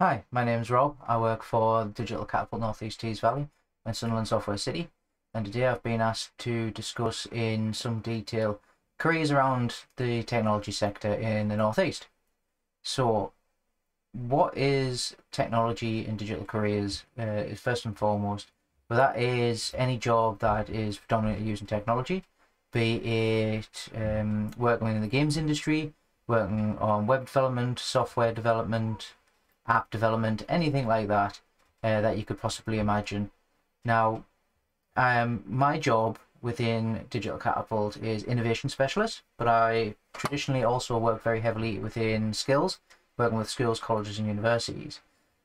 Hi, my name's Rob. I work for Digital Catapult North East Tees Valley in Sunderland Software City, and today I've been asked to discuss in some detail careers around the technology sector in the Northeast. So, what is technology and digital careers? Is first and foremost, but that is any job that is predominantly using technology, be it working in the games industry, working on web development, software development, app development, anything like that that you could possibly imagine. Now, my job within Digital Catapult is innovation specialist, but I traditionally also work very heavily within skills, working with schools, colleges, and universities.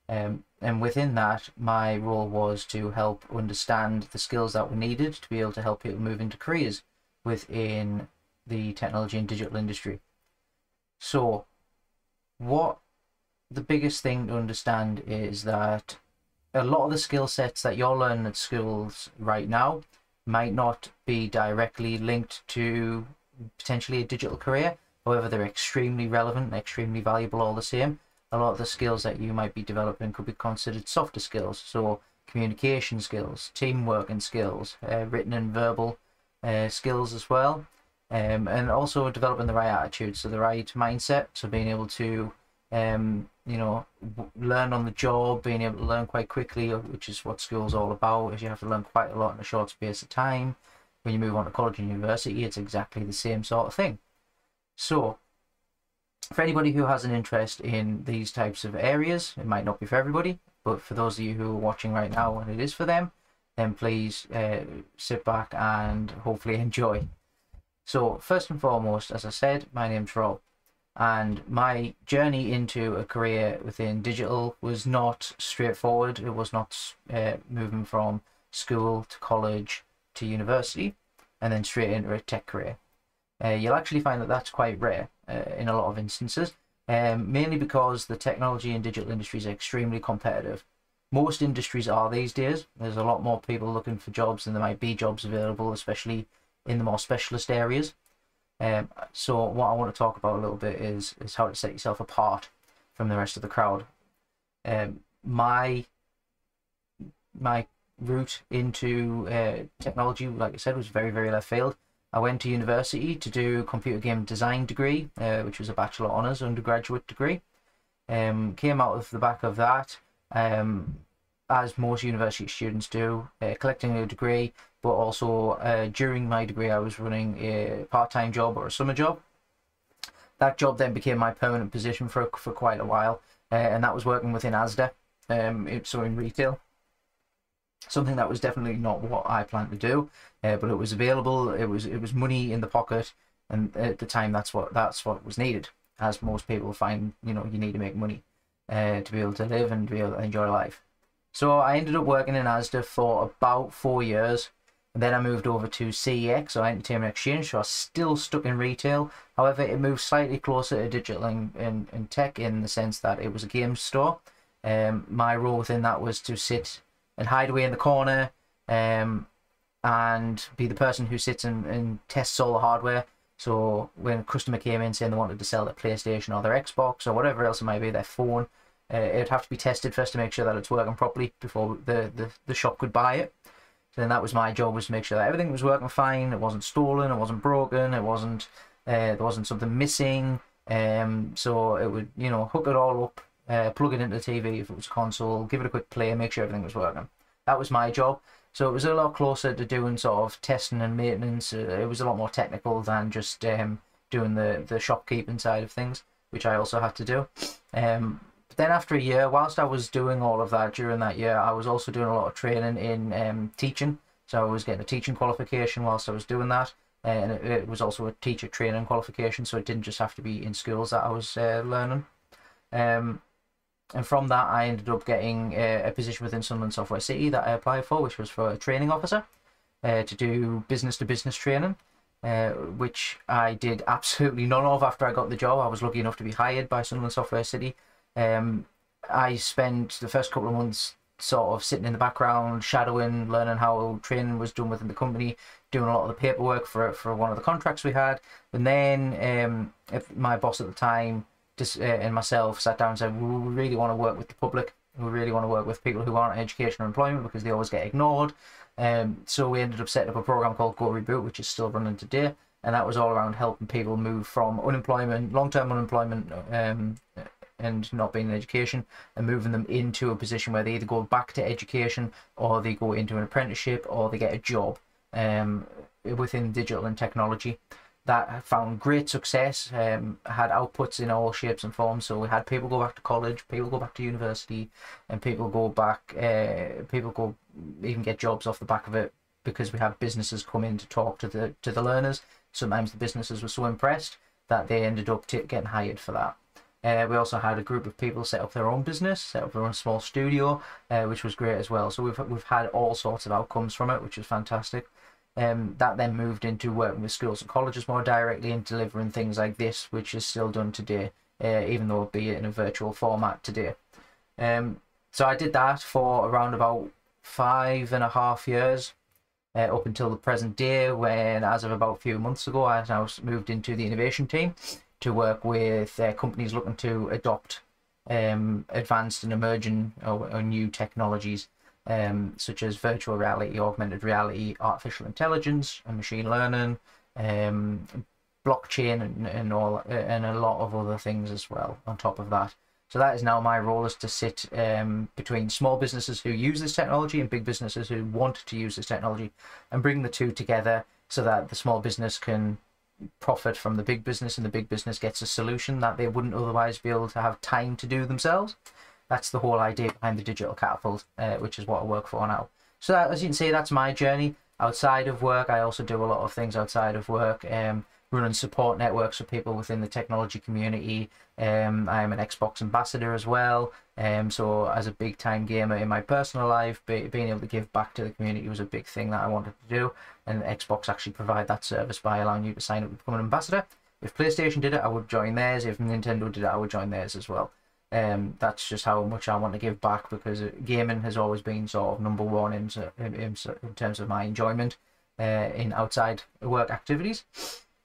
And within that, my role was to help understand the skills that were needed to be able to help people move into careers within the technology and digital industry. So, what the biggest thing to understand is that a lot of the skill sets that you're learning at schools right now might not be directly linked to potentially a digital career. However, they're extremely relevant and extremely valuable all the same. A lot of the skills that you might be developing could be considered softer skills, so communication skills, teamwork and skills, written and verbal skills as well, and also developing the right attitude, so the right mindset, so being able to learn on the job, being able to learn quite quickly, which is what school's all about, is you have to learn quite a lot in a short space of time. When you move on to college and university, it's exactly the same sort of thing. So, for anybody who has an interest in these types of areas, it might not be for everybody, but for those of you who are watching right now and it is for them, then please sit back and hopefully enjoy. So, first and foremost, as I said, my name's Rob. And my journey into a career within digital was not straightforward. It was not moving from school to college to university and then straight into a tech career. You'll actually find that that's quite rare in a lot of instances, mainly because the technology and digital industry is extremely competitive. Most industries are these days. There's a lot more people looking for jobs than there might be jobs available, especially in the more specialist areas. So what I want to talk about a little bit is how to set yourself apart from the rest of the crowd. My route into technology, like I said, was very left field. I went to university to do computer game design degree, which was a bachelor honours undergraduate degree. Came out of the back of that, as most university students do, collecting a degree, but also during my degree I was running a part-time job or a summer job. That job then became my permanent position for quite a while, and that was working within Asda, so in retail. Something that was definitely not what I planned to do, but it was available. It was money in the pocket, and at the time that's what was needed. As most people find, you need to make money to be able to live and to be able to enjoy life. So I ended up working in Asda for about 4 years, and then I moved over to CEX, or Entertainment Exchange, so I was still stuck in retail. However, it moved slightly closer to digital and tech in the sense that it was a games store. My role within that was to sit and hide away in the corner, and be the person who sits and tests all the hardware. So when a customer came in saying they wanted to sell their PlayStation or their Xbox or whatever else it might be, their phone, it'd have to be tested first to make sure that it's working properly before the shop could buy it. So then that was my job, was to make sure that everything was working fine. It wasn't stolen, it wasn't broken, it wasn't there wasn't something missing. So it would hook it all up, plug it into the TV if it was a console, give it a quick play, make sure everything was working. That was my job. So it was a lot closer to doing sort of testing and maintenance. It was a lot more technical than just doing the shopkeeping side of things, which I also had to do. But then after a year, whilst I was doing all of that, during that year, I was also doing a lot of training in teaching. So I was getting a teaching qualification whilst I was doing that. And it was also a teacher training qualification, so it didn't just have to be in schools that I was learning. And from that, I ended up getting a position within Sunderland Software City that I applied for, which was for a training officer to do business-to-business training, which I did absolutely none of after I got the job. I was lucky enough to be hired by Sunderland Software City. I spent the first couple of months sort of sitting in the background, shadowing, learning how training was done within the company, doing a lot of the paperwork for one of the contracts we had. And then my boss at the time and myself sat down and said, we really want to work with the public. We really want to work with people who aren't in education or employment because they always get ignored. So we ended up setting up a program called Go Reboot, which is still running today. And that was all around helping people move from unemployment, long-term unemployment, and not being in education, and moving them into a position where they either go back to education, or they go into an apprenticeship, or they get a job within digital and technology. That found great success, had outputs in all shapes and forms. So we had people go back to college, people go back to university, and people go back, even get jobs off the back of it, because we have businesses come in to talk to the learners. Sometimes the businesses were so impressed that they ended up getting hired for that. We also had a group of people set up their own business, set up their own small studio, which was great as well. So we've had all sorts of outcomes from it, which is fantastic. That then moved into working with schools and colleges more directly and delivering things like this, which is still done today, even though it be in a virtual format today. So I did that for around about 5.5 years, up until the present day, when, as of about a few months ago, I now moved into the innovation team to work with companies looking to adopt advanced and emerging or new technologies, such as virtual reality, augmented reality, artificial intelligence and machine learning, blockchain, and a lot of other things as well on top of that. So that is now my role, is to sit between small businesses who use this technology and big businesses who want to use this technology, and bring the two together so that the small business can profit from the big business, and the big business gets a solution that they wouldn't otherwise be able to have time to do themselves. That's the whole idea behind the Digital Catapult, which is what I work for now. So that, as you can see, that's my journey outside of work. I also do a lot of things outside of work, running support networks for people within the technology community. I am an Xbox ambassador as well. So as a big time gamer in my personal life, being able to give back to the community was a big thing that I wanted to do. And Xbox actually provide that service by allowing you to sign up to become an ambassador. If PlayStation did it, I would join theirs. If Nintendo did it, I would join theirs as well. That's just how much I want to give back, because gaming has always been sort of number one in terms of my enjoyment in outside work activities.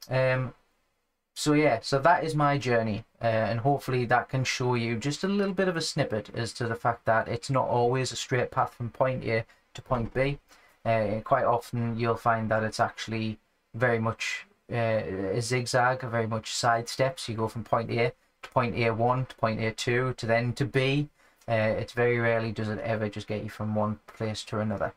So yeah, so that is my journey, and hopefully that can show you just a little bit of a snippet as to the fact that it's not always a straight path from point A to point B. Quite often you'll find that it's actually very much a zigzag, very much side steps. You go from point A to point A1 to point A2 to then to B. It's very rarely does it ever just get you from one place to another.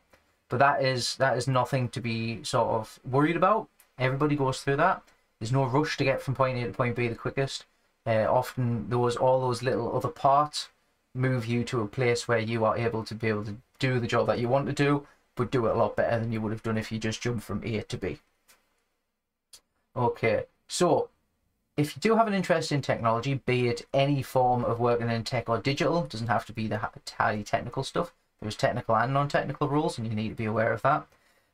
But that is nothing to be sort of worried about. Everybody goes through that. There's no rush to get from point A to point B the quickest. Often all those little other parts move you to a place where you are able to do the job that you want to do, but do it a lot better than you would have done if you just jumped from A to B. Okay, so if you do have an interest in technology, be it any form of working in tech or digital, it doesn't have to be the highly technical stuff. There's technical and non-technical roles, and you need to be aware of that.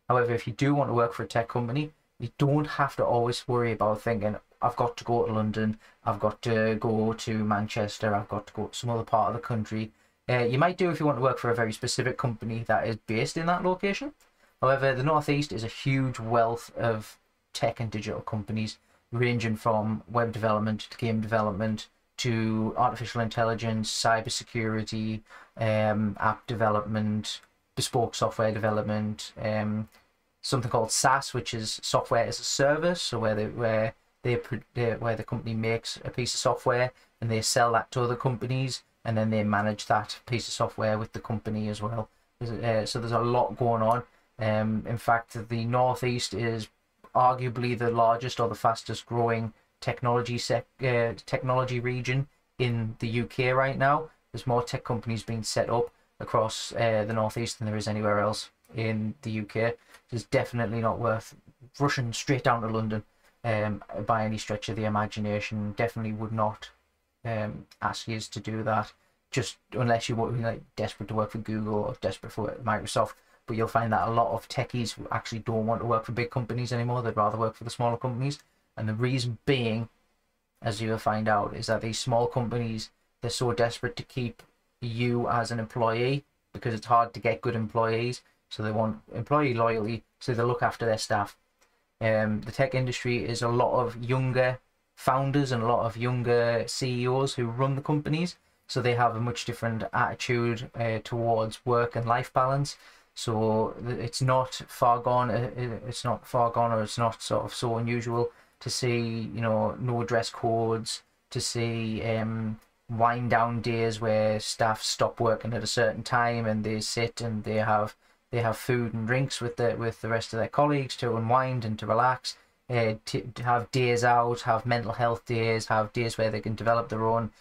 However, if you do want to work for a tech company, you don't have to always worry about thinking, I've got to go to London, I've got to go to Manchester, I've got to go to some other part of the country. You might do if you want to work for a very specific company that is based in that location. However, the Northeast is a huge wealth of tech and digital companies, ranging from web development to game development to artificial intelligence, cybersecurity, app development, bespoke software development, something called SaaS, which is software as a service, so where the company makes a piece of software and they sell that to other companies, and then they manage that piece of software with the company as well. So there's a lot going on. In fact, the Northeast is arguably the largest or the fastest growing technology region in the UK right now. There's more tech companies being set up across the Northeast than there is anywhere else in the UK. It's definitely not worth rushing straight down to London by any stretch of the imagination. Definitely would not ask you to do that, just unless you were like desperate to work for Google or desperate for Microsoft. But you'll find that a lot of techies actually don't want to work for big companies anymore. They'd rather work for the smaller companies. And the reason being, as you'll find out, is that these small companies, they're so desperate to keep you as an employee because it's hard to get good employees. So they want employee loyalty, so they look after their staff. The tech industry is a lot of younger founders and a lot of younger CEOs who run the companies. So they have a much different attitude towards work and life balance. So it's not far gone. It's not far gone, or it's not sort of so unusual to see, you know, no dress codes, to see wind down days where staff stop working at a certain time and they sit and they have food and drinks with the rest of their colleagues to unwind and to relax. To have days out, have mental health days, have days where they can develop their own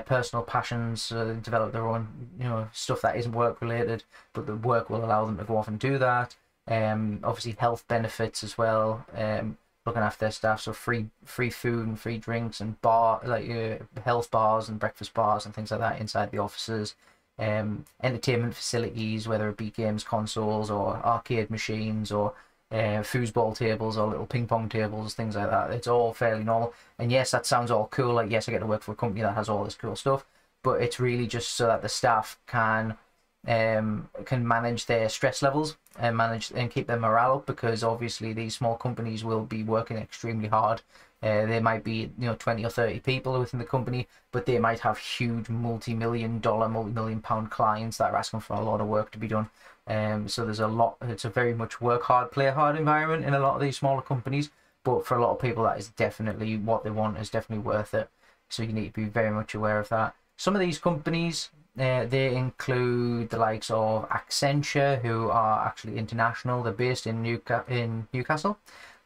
personal passions, develop their own, you know, stuff that isn't work related, but the work will allow them to go off and do that. Obviously health benefits as well, looking after their staff, so free food and free drinks and health bars and breakfast bars and things like that inside the offices. Entertainment facilities, whether it be games consoles or arcade machines or foosball tables or little ping pong tables, things like that. It's all fairly normal. And yes, that sounds all cool. Like, yes, I get to work for a company that has all this cool stuff, but it's really just so that the staff can manage their stress levels and manage and keep their morale up, because obviously these small companies will be working extremely hard. There might be, you know, 20 or 30 people within the company, but they might have huge multi-million pound clients that are asking for a lot of work to be done. So there's a lot. It's a very much work hard, play hard environment in a lot of these smaller companies. But for a lot of people, that is definitely what they want. Is definitely worth it. So you need to be very much aware of that. Some of these companies, they include the likes of Accenture, who are actually international. They're based in Newcastle,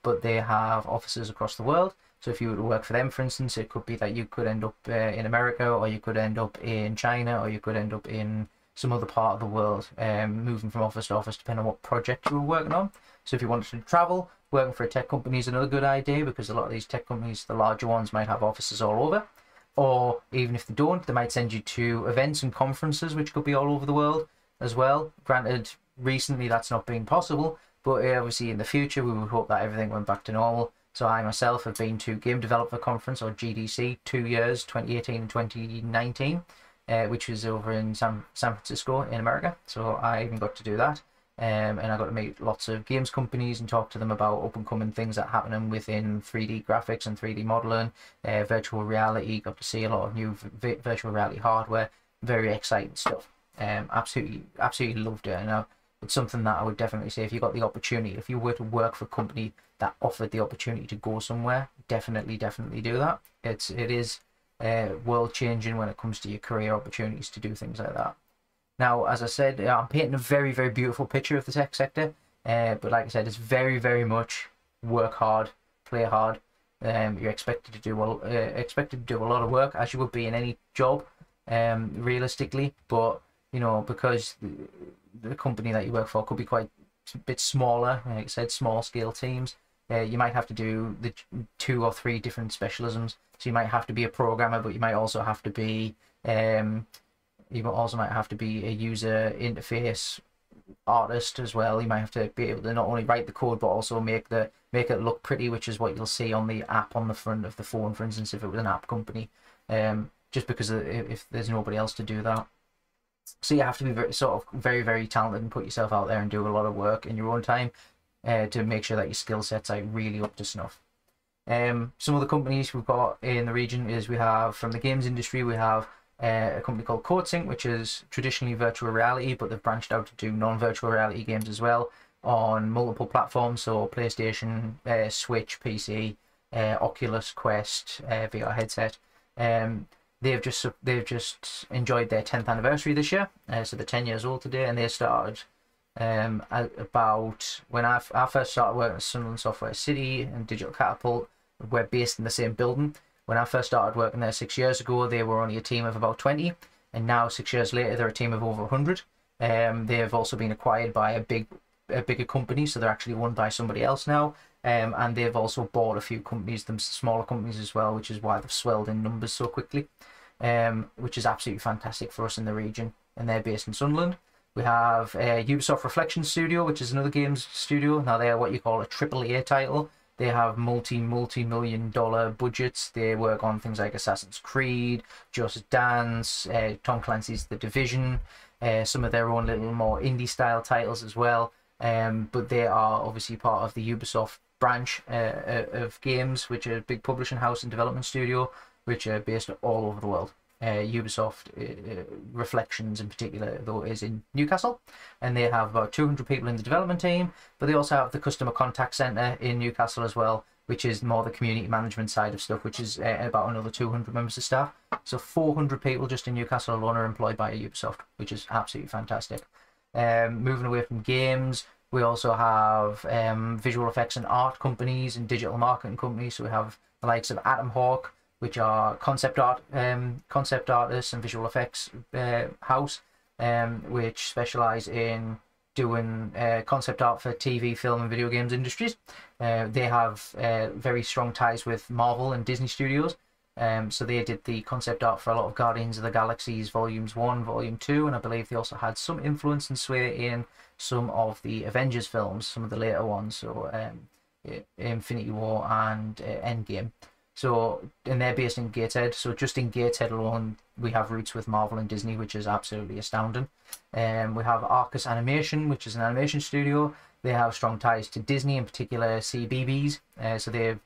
but they have offices across the world. So if you were to work for them, for instance, it could be that you could end up in America, or you could end up in China, or you could end up in some other part of the world, moving from office to office, depending on what project you were working on. So if you wanted to travel, working for a tech company is another good idea, because a lot of these tech companies, the larger ones, might have offices all over. Or even if they don't, they might send you to events and conferences, which could be all over the world as well. Granted, recently that's not been possible, but obviously in the future we would hope that everything went back to normal. So I myself have been to Game Developer Conference, or GDC, 2 years, 2018 and 2019, which was over in San Francisco in America. So I even got to do that. And I got to meet lots of games companies and talk to them about up-and-coming things that are happening within 3D graphics and 3D modeling, virtual reality. Got to see a lot of new virtual reality hardware. Very exciting stuff. Absolutely loved it. And it's something that I would definitely say, if you got the opportunity, if you were to work for a company that offered the opportunity to go somewhere, definitely do that. It is world changing when it comes to your career opportunities to do things like that. Now, as I said, I'm painting a very, very beautiful picture of the tech sector, but like I said, it's very, very much work hard, play hard. You're expected to do a lot of work, as you would be in any job, realistically. But you know, because the company that you work for could be quite a bit smaller, like I said, small scale teams. You might have to do the 2 or 3 different specialisms. So you might have to be a programmer, but you might also have to be a user interface artist as well. You might have to be able to not only write the code, but also make it look pretty, which is what you'll see on the app on the front of the phone, for instance, if it was an app company. Just because if there's nobody else to do that. So you have to be very, very talented and put yourself out there and do a lot of work in your own time to make sure that your skill sets are really up to snuff. Some of the companies we've got in the region is, we have, from the games industry, we have a company called CodeSync, which is traditionally virtual reality, but they've branched out to do non-virtual reality games as well on multiple platforms, so PlayStation, Switch, PC, Oculus Quest, VR headset. They've just enjoyed their 10th anniversary this year, so they're 10 years old today, and they started about when I first started working at Sunderland Software City and Digital Catapult. We're based in the same building. When I first started working there 6 years ago, they were only a team of about 20, and now 6 years later, they're a team of over 100. They've also been acquired by a bigger company, so they're actually owned by somebody else now. And they've also bought a few companies, them smaller companies as well, which is why they've swelled in numbers so quickly, which is absolutely fantastic for us in the region. And they're based in Sunderland. We have Ubisoft Reflection Studio, which is another games studio. Now they are what you call a AAA title. They have multi-million-dollar budgets. They work on things like Assassin's Creed, Just Dance, Tom Clancy's The Division, some of their own little more indie-style titles as well. But they are obviously part of the Ubisoft branch of games, which are a big publishing house and development studio, which are based all over the world. Ubisoft Reflections in particular, though, is in Newcastle, and they have about 200 people in the development team, but they also have the customer contact centre in Newcastle as well, which is more the community management side of stuff, which is about another 200 members of staff. So 400 people just in Newcastle alone are employed by Ubisoft, which is absolutely fantastic. Moving away from games, we also have visual effects and art companies and digital marketing companies. So we have the likes of Atom Hawk, which are concept artists and visual effects house, which specialise in doing concept art for TV, film, and video games industries. They have very strong ties with Marvel and Disney Studios. So they did the concept art for a lot of Guardians of the Galaxies Volumes 1, Volume 2, and I believe they also had some influence and sway in some of the Avengers films, some of the later ones, so Infinity War and Endgame. So, and they're based in Gateshead. So just in Gateshead alone, we have roots with Marvel and Disney, which is absolutely astounding. We have Arcus Animation, which is an animation studio. They have strong ties to Disney, in particular CBeebies. So they've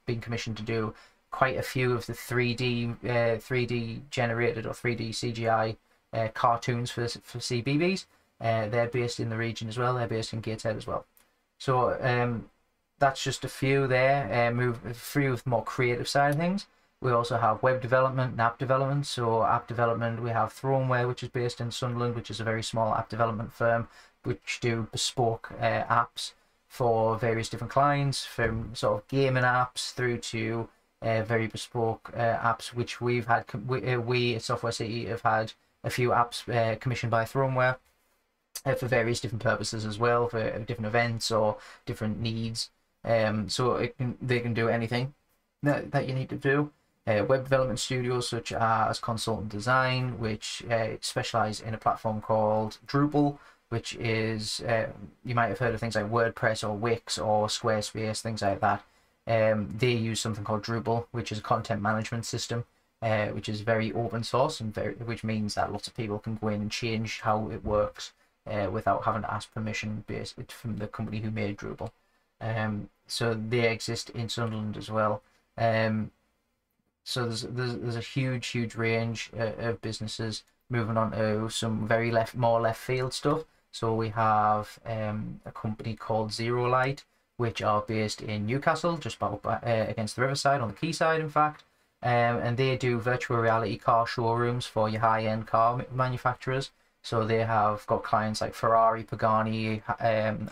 been commissioned to do quite a few of the 3D generated or 3D CGI cartoons for CBeebies. They're based in the region as well. They're based in Gateshead as well. So that's just a few there. Move through with more creative side of things. We also have web development and app development. So app development, we have Throneware, which is based in Sunderland, which is a very small app development firm, which do bespoke apps for various different clients, from sort of gaming apps through to very bespoke apps, which we've had. We at Software City have had a few apps commissioned by Throneware for various different purposes as well, for different events or different needs. So they can do anything that you need to do. Web development studios such as Consultant Design, which specialize in a platform called Drupal, which is, you might have heard of things like WordPress or Wix or Squarespace, things like that. They use something called Drupal, which is a content management system, which is very open source, and which means that lots of people can go in and change how it works without having to ask permission from the company who made Drupal. So they exist in Sunderland as well. So there's a huge range of businesses. Moving on to some very more left field stuff. So we have a company called Zero Light, which are based in Newcastle, just about against the riverside, on the quayside, in fact. And they do virtual reality car showrooms for your high-end car manufacturers. So they have got clients like Ferrari, Pagani,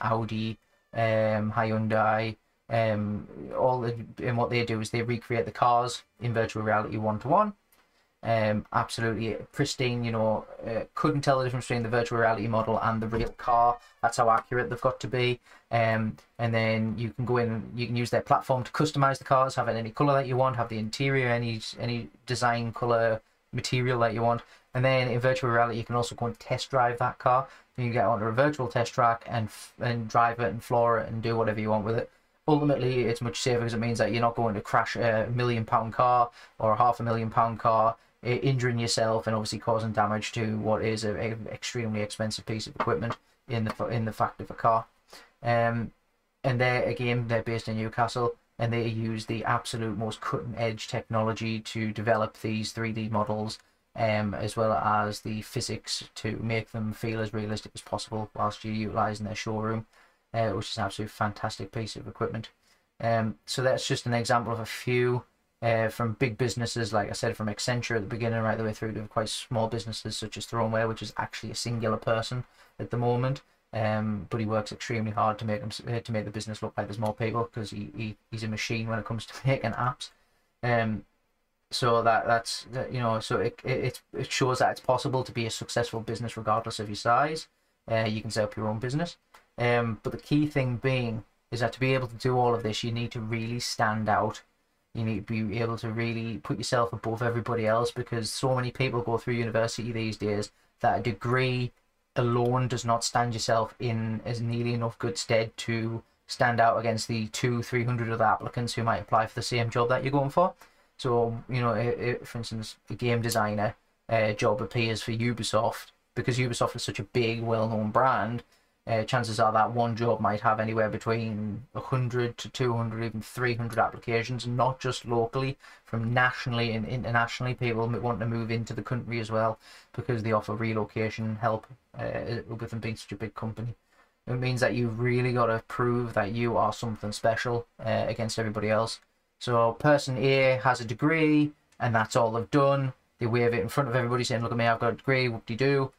Audi, Hyundai. And what they do is they recreate the cars in virtual reality one-to-one. Absolutely pristine, couldn't tell the difference between the virtual reality model and the real car. That's how accurate they've got to be. And then you can go in, you can use their platform to customize the cars, have it any color that you want, have the interior any design, color, material that you want. And then in virtual reality, you can also go and test drive that car. You can get onto a virtual test track and drive it and floor it and do whatever you want with it. Ultimately, it's much safer because it means that you're not going to crash a £1 million car or a £500,000 car, injuring yourself and obviously causing damage to what is an extremely expensive piece of equipment in the fact of a car. And they're based in Newcastle, and they use the absolute most cutting edge technology to develop these 3D models, as well as the physics to make them feel as realistic as possible whilst you're utilising their showroom, which is an absolutely fantastic piece of equipment. So that's just an example of a few from big businesses, like I said, from Accenture at the beginning right the way through to quite small businesses such as Throneware, which is actually a singular person at the moment. But he works extremely hard to make the business look like there's more people, because he's a machine when it comes to making apps. So so it shows that it's possible to be a successful business regardless of your size. You can set up your own business. But the key thing being is that to be able to do all of this, you need to really stand out. You need to be able to really put yourself above everybody else, because so many people go through university these days that a degree alone does not stand yourself in as nearly enough good stead to stand out against the 200-300 other applicants who might apply for the same job that you're going for. So, for instance, the game designer job appears for Ubisoft, because Ubisoft is such a big, well-known brand. chances are that one job might have anywhere between 100 to 200, even 300 applications, not just locally, from nationally and internationally. People want to move into the country as well because they offer relocation help with them being such a big company. It means that you've really got to prove that you are something special against everybody else. So person A has a degree and that's all they've done. They wave it in front of everybody saying, look at me, I've got a degree, whoop-de-doo.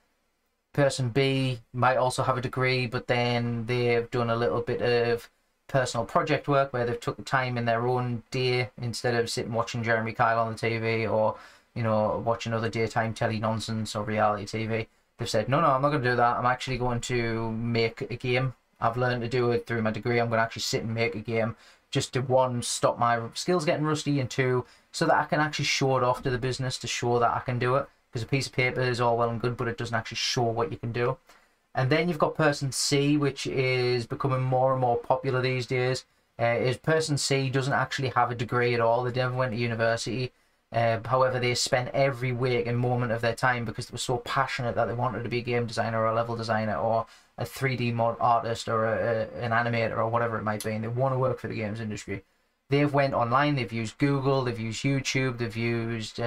Person B might also have a degree, but then they've done a little bit of personal project work where they've took the time in their own day instead of sitting watching Jeremy Kyle on the TV or, you know, watching other daytime telly nonsense or reality TV. They've said, no, I'm not going to do that. I'm actually going to make a game. I've learned to do it through my degree. I'm going to actually sit and make a game just to, one, stop my skills getting rusty, and two, so that I can actually show it off to the business to show that I can do it. Because a piece of paper is all well and good, but it doesn't actually show what you can do. And then you've got person C, which is becoming more and more popular these days. Is person C doesn't actually have a degree at all. They never went to university. However, they spent every waking moment of their time because they were so passionate that they wanted to be a game designer or a level designer or a 3D mod artist or an animator or whatever it might be, and they want to work for the games industry. They've went online. They've used Google. They've used YouTube. They've used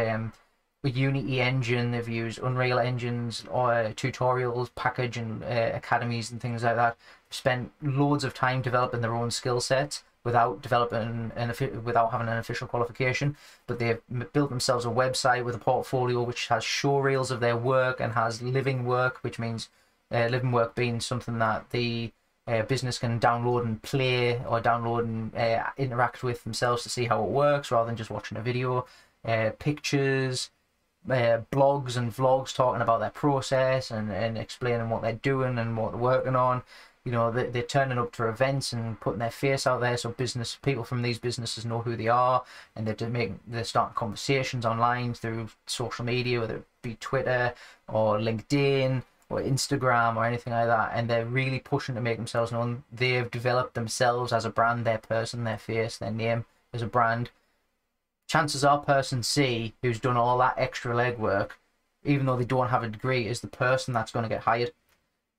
Unity engine, they've used Unreal engines or tutorials, package and academies and things like that. Spent loads of time developing their own skill sets without having an official qualification, but they've built themselves a website with a portfolio which has show reels of their work and has living work, which means living work being something that the business can download and play or download and interact with themselves to see how it works rather than just watching a video. Pictures, blogs and vlogs talking about their process and explaining what they're doing and what they're working on. You know, they're turning up to events and putting their face out there so people from these businesses know who they are, and they're starting conversations online through social media, whether it be Twitter or LinkedIn or Instagram or anything like that, and they're really pushing to make themselves known. They've developed themselves as a brand, their person, their face, their name as a brand. Chances are person C, who's done all that extra legwork, even though they don't have a degree, is the person that's going to get hired,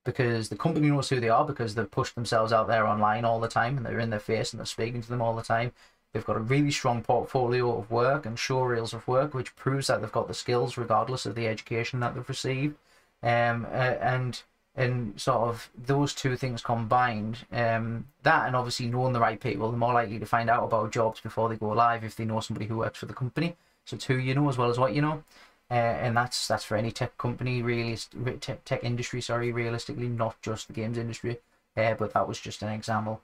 because the company knows who they are because they've pushed themselves out there online all the time and they're in their face and they're speaking to them all the time. They've got a really strong portfolio of work and show reels of work, which proves that they've got the skills regardless of the education that they've received. And sort of those two things combined, that and obviously knowing the right people, they're more likely to find out about jobs before they go live if they know somebody who works for the company. So it's who you know as well as what you know. And that's for any tech company, really, tech industry, sorry, realistically, not just the games industry. But that was just an example.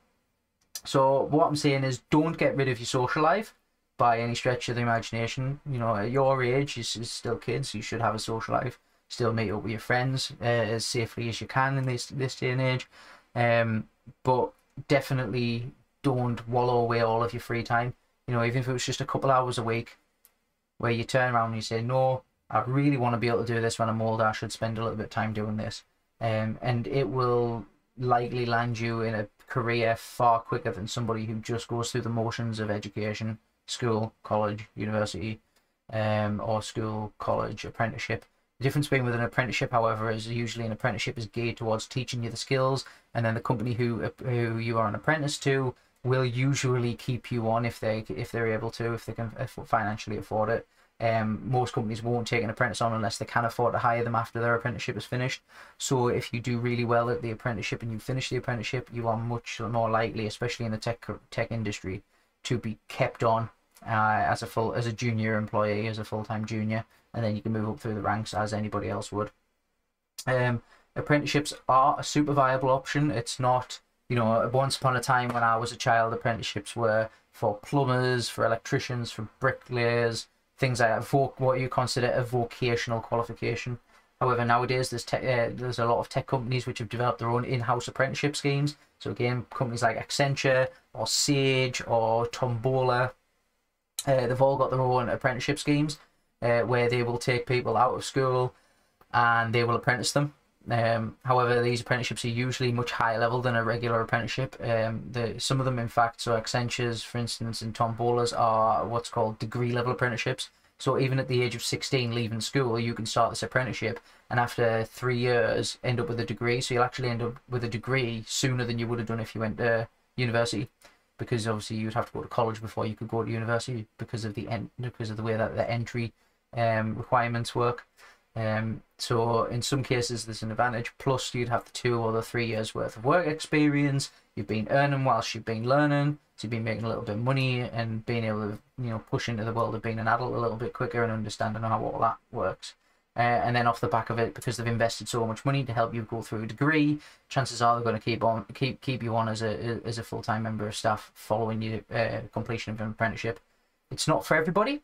So what I'm saying is, don't get rid of your social life by any stretch of the imagination. You know, at your age, you're still kids, you should have a social life. Still meet up with your friends as safely as you can in this day and age. But definitely don't wallow away all of your free time. You know, even if it was just a couple hours a week, where you turn around and you say, no, I really want to be able to do this when I'm older. I should spend a little bit of time doing this. And it will likely land you in a career far quicker than somebody who just goes through the motions of education, school, college, university, or school, college, apprenticeship. The difference being with an apprenticeship, however, is usually an apprenticeship is geared towards teaching you the skills, and then the company who you are an apprentice to will usually keep you on if they're able to, if they can financially afford it. Most companies won't take an apprentice on unless they can afford to hire them after their apprenticeship is finished. So if you do really well at the apprenticeship and you finish the apprenticeship, you are much more likely, especially in the tech industry, to be kept on as a junior employee, as a full-time junior, and then you can move up through the ranks as anybody else would. Apprenticeships are a super viable option. It's not, you know, once upon a time when I was a child, apprenticeships were for plumbers, for electricians, for bricklayers, things like that, what you consider a vocational qualification. However, nowadays there's a lot of tech companies which have developed their own in-house apprenticeship schemes. So again, companies like Accenture or Sage or Tombola, they've all got their own apprenticeship schemes where they will take people out of school and they will apprentice them. However, these apprenticeships are usually much higher level than a regular apprenticeship. Some of them, in fact, so Accenture's, for instance, and Tombola's are what's called degree level apprenticeships. So even at the age of 16, leaving school, you can start this apprenticeship, and after 3 years, end up with a degree. So you'll actually end up with a degree sooner than you would have done if you went to university, because obviously you'd have to go to college before you could go to university because of the way that the entry requirements work. So in some cases there's an advantage. Plus you'd have the 2 or the 3 years worth of work experience. You've been earning whilst you've been learning, so you've been making a little bit of money and being able to, you know, push into the world of being an adult a little bit quicker and understanding how all that works. And then off the back of it, because they've invested so much money to help you go through a degree, chances are they're going to keep you on as a full-time member of staff following your completion of an apprenticeship. It's not for everybody.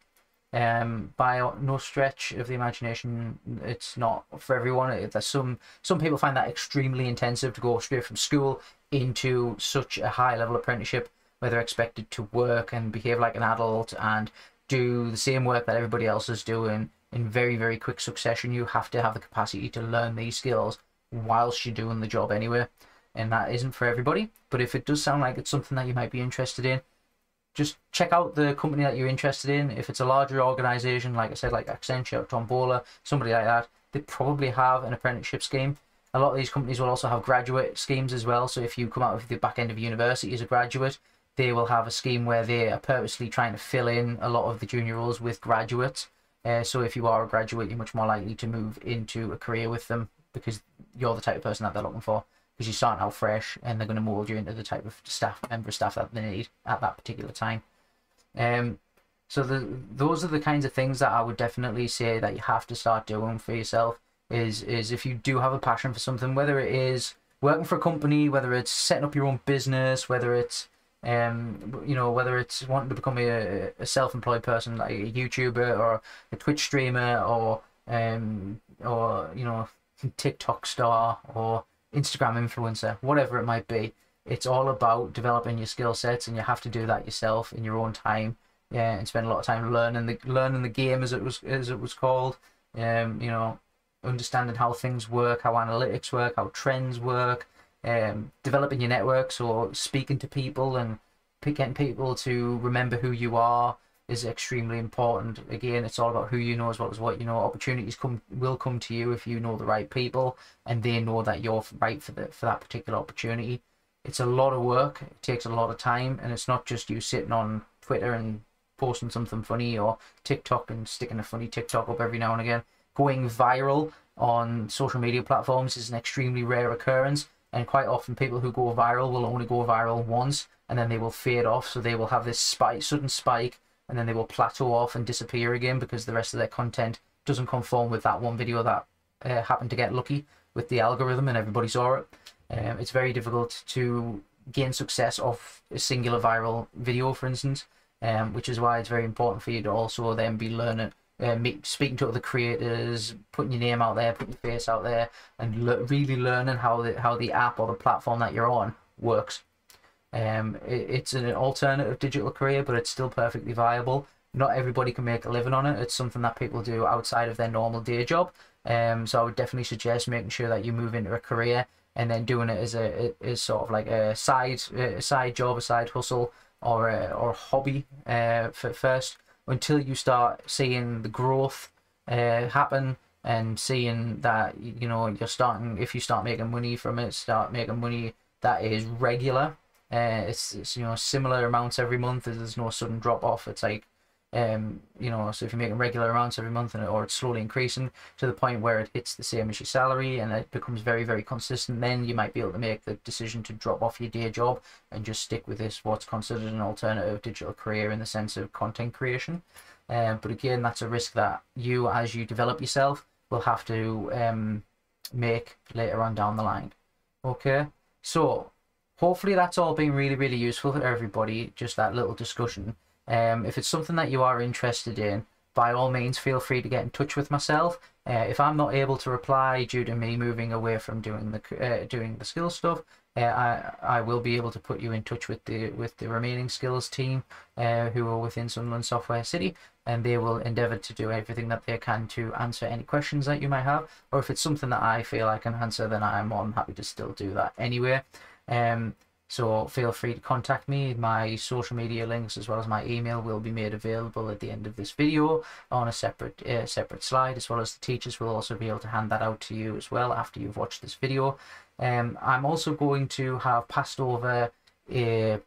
By no stretch of the imagination, it's not for everyone. There's some people find that extremely intensive, to go straight from school into such a high level apprenticeship where they're expected to work and behave like an adult and do the same work that everybody else is doing in very, very quick succession. You have to have the capacity to learn these skills whilst you're doing the job anyway, and that isn't for everybody. But if it does sound like it's something that you might be interested in, just check out the company that you're interested in. If it's a larger organization, like I said, like Accenture, Tombola, somebody like that, they probably have an apprenticeship scheme. A lot of these companies will also have graduate schemes as well. So if you come out of the back end of university as a graduate, they will have a scheme where they are purposely trying to fill in a lot of the junior roles with graduates. So if you are a graduate, you're much more likely to move into a career with them, because you're the type of person that they're looking for, because you're starting out fresh and they're going to mold you into the type of member of staff that they need at that particular time. So those are the kinds of things that I would definitely say that you have to start doing for yourself. Is if you do have a passion for something, whether it is working for a company, whether it's setting up your own business, whether it's whether it's wanting to become a self-employed person like a YouTuber or a Twitch streamer or TikTok star or Instagram influencer, whatever it might be, it's all about developing your skill sets, and you have to do that yourself in your own time, and spend a lot of time learning the game, as it was called, understanding how things work, how analytics work, how trends work, developing your network, so speaking to people and getting people to remember who you are is extremely important. Again, it's all about who you know as well as what you know. Opportunities will come to you if you know the right people and they know that you're right for that particular opportunity. It's a lot of work, it takes a lot of time, and it's not just you sitting on Twitter and posting something funny, or TikTok and sticking a funny TikTok up every now and again. Going viral on social media platforms is an extremely rare occurrence, and quite often people who go viral will only go viral once and then they will fade off. So they will have this sudden spike, and then they will plateau off and disappear again because the rest of their content doesn't conform with that one video that happened to get lucky with the algorithm and everybody saw it. It's very difficult to gain success off a singular viral video, for instance, which is why it's very important for you to also then be learning, speaking to other creators, putting your name out there, putting your face out there, and really learning how the app or the platform that you're on works. It's an alternative digital career, but it's still perfectly viable. Not everybody can make a living on it. It's something that people do outside of their normal day job. So I would definitely suggest making sure that you move into a career and then doing it as sort of like a side job, a side hustle, or a hobby for first, until you start seeing the growth happen, and seeing that if you start making money from it, start making money that is regular. It's similar amounts every month. There's no sudden drop off. It's like so if you're making regular amounts every month, or it's slowly increasing to the point where it hits the same as your salary and it becomes very, very consistent, then you might be able to make the decision to drop off your day job and just stick with what's considered an alternative digital career in the sense of content creation. But again, that's a risk that you, as you develop yourself, will have to make later on down the line. Okay, so hopefully that's all been really, really useful for everybody, just that little discussion. If it's something that you are interested in, by all means feel free to get in touch with myself. If I'm not able to reply due to me moving away from doing the skills stuff, I will be able to put you in touch with the remaining skills team who are within Sunderland Software City, and they will endeavour to do everything that they can to answer any questions that you might have. Or if it's something that I feel I can answer, then I'm more than happy to still do that anyway. So feel free to contact me. My social media links as well as my email will be made available at the end of this video on a separate slide, as well as the teachers will also be able to hand that out to you as well after you've watched this video. I'm also going to have passed over a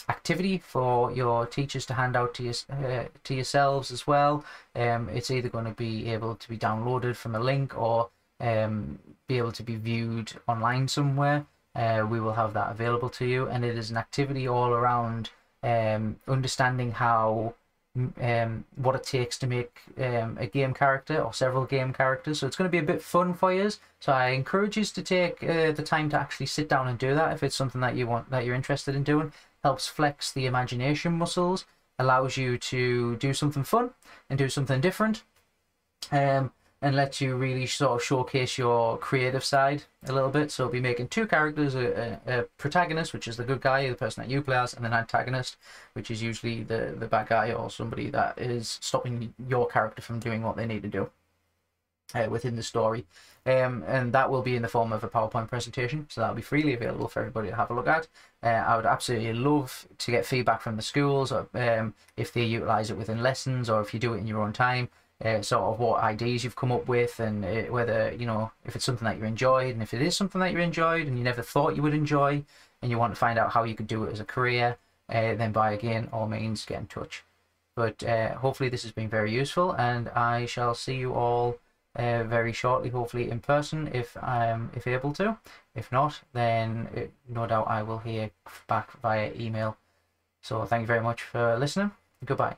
activity for your teachers to hand out to yourselves as well. It's either going to be able to be downloaded from a link or be able to be viewed online somewhere. We will have that available to you, and it is an activity all around understanding how what it takes to make a game character or several game characters. So it's going to be a bit fun for you. So I encourage you to take the time to actually sit down and do that if it's something that you're interested in doing. Helps flex the imagination muscles, allows you to do something fun and do something different, and lets you really sort of showcase your creative side a little bit. So be making two characters, a protagonist, which is the good guy, the person that you play as, and an antagonist, which is usually the bad guy or somebody that is stopping your character from doing what they need to do within the story. And that will be in the form of a PowerPoint presentation, so that'll be freely available for everybody to have a look at. I would absolutely love to get feedback from the schools, or if they utilize it within lessons, or if you do it in your own time. Sort of what ideas you've come up with, and whether, you know, if it's something that you enjoyed, and if it is something that you enjoyed and you never thought you would enjoy, and you want to find out how you could do it as a career, then by again all means get in touch. But hopefully this has been very useful, and I shall see you all very shortly, hopefully in person if able to. If not, then no doubt I will hear back via email. So thank you very much for listening. Goodbye.